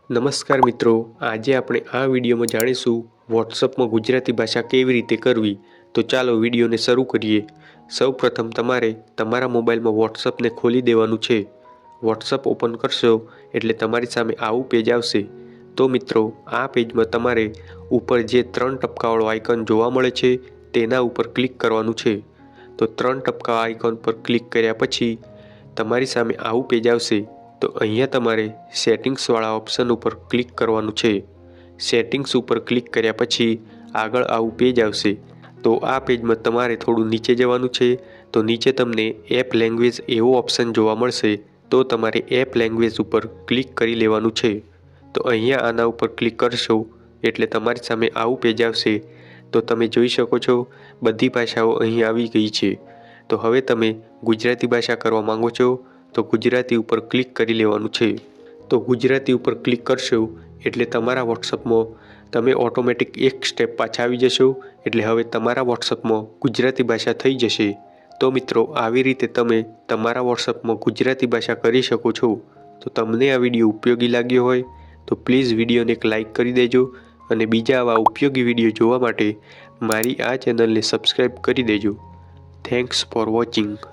નમસ્કાર મિત્રો, આજે આપણે આ વિડીયોમાં જાણીશું વોટ્સઅપમાં ગુજરાતી ભાષા કેવી રીતે કરવી। તો ચાલો વિડીયોને શરૂ કરીએ। સૌપ્રથમ તમારે તમારા મોબાઈલમાં વોટ્સઅપને ખોલી દેવાનું છે। વોટ્સઅપ ઓપન કરશો એટલે તમારી સામે આવું પેજ આવશે। તો મિત્રો, આ પેજમાં તમારે ઉપર જે 3 ટપકાવાળો આઇકન જોવા મળે છે તેના ઉપર ક્લિક કરવાનું છે। તો 3 ટપકા આઇકન પર ક્લિક કર્યા પછી તમારી સામે આવું પેજ આવશે। તો અહીંયા તમારે સેટિંગ્સવાળા ઓપ્શન ઉપર ક્લિક કરવાનું છે। સેટિંગ્સ ઉપર ક્લિક કર્યા પછી આગળ આવું પેજ આવશે। તો આ પેજમાં તમારે થોડું નીચે જવાનું છે। તો નીચે તમને એપ લેંગ્વેજ એવો ઓપ્શન જોવા મળશે। તો તમારે એપ લેંગ્વેજ ઉપર ક્લિક કરી લેવાનું છે। તો અહીંયા આના ઉપર ક્લિક કરશો એટલે તમારી સામે આવું પેજ આવશે। તો તમે જોઈ શકો છો બધી ભાષાઓ અહીં આવી ગઈ છે। તો હવે તમે ગુજરાતી ભાષા કરવા માંગો છો તો ગુજરાતી ઉપર ક્લિક કરી લેવાનું છે। તો ગુજરાતી ઉપર ક્લિક કરશો એટલે તમારા વોટ્સઅપમાં તમે ઓટોમેટિક એક સ્ટેપ પાછા આવી જશો। એટલે હવે તમારા વોટ્સઅપમાં ગુજરાતી ભાષા થઈ જશે। તો મિત્રો, આવી રીતે તમે તમારા વોટ્સઅપમાં ગુજરાતી ભાષા કરી શકો છો। તો તમને આ વિડીયો ઉપયોગી લાગ્યો હોય તો પ્લીઝ વિડીયોને એક લાઇક કરી દેજો અને બીજા આવા ઉપયોગી વિડીયો જોવા માટે મારી આ ચેનલને સબસ્ક્રાઈબ કરી દેજો। Thanks for watching.